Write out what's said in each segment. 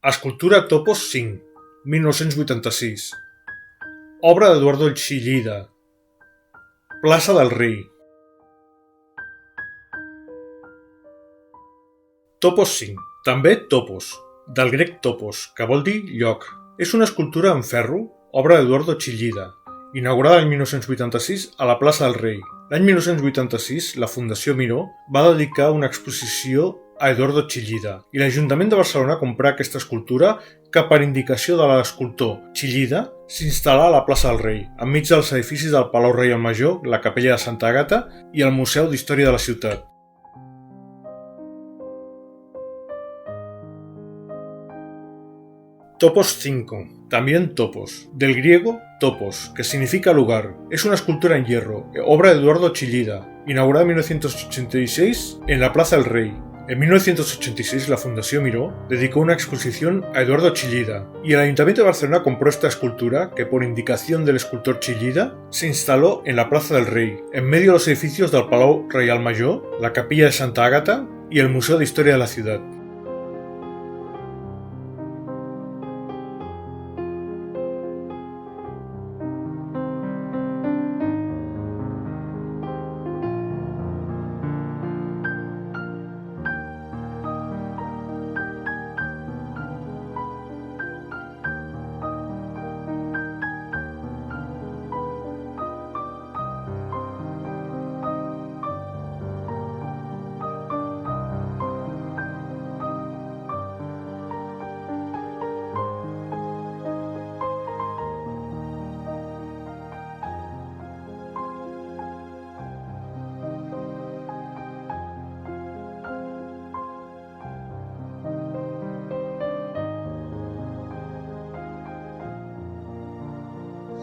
Escultura Topos 5, 1986. Obra d'Eduardo Chillida. Plaça del Rei. Topos 5, també Topos, del grec topos, que vol dir lloc. És una escultura en ferro, obra d'Eduardo Chillida, inaugurada l'any 1986 a la plaça del Rei. L'any 1986, la Fundació Miró va dedicar una exposició a Eduardo Chillida i l'Ajuntament de Barcelona comprà aquesta escultura que, per indicació de l'escultor Chillida, s'instal·là a la plaça del Rei, enmig dels edificis del Palau Reial Major, la Capella de Santa Àgata i el Museu d'Història de la ciutat. Topos 5, también Topos, del griego topos, que significa lugar. Es una escultura en hierro, obra de Eduardo Chillida, inaugurada en 1986 en la Plaza del Rey. En 1986 la Fundación Miró dedicó una exposición a Eduardo Chillida y el Ayuntamiento de Barcelona compró esta escultura que, por indicación del escultor Chillida, se instaló en la Plaza del Rey, en medio de los edificios del Palau Reial Major, la Capilla de Santa Àgata y el Museo de Historia de la ciudad.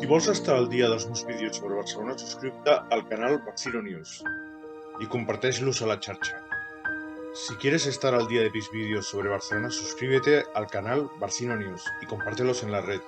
Si vols estar al dia dels meus vídeos sobre Barcelona, subscriu-te al canal Barcino News y comparteix-los a la xarxa. Si quieres estar al día de mis vídeos sobre Barcelona, suscríbete al canal Barcino News y compártelos en la red.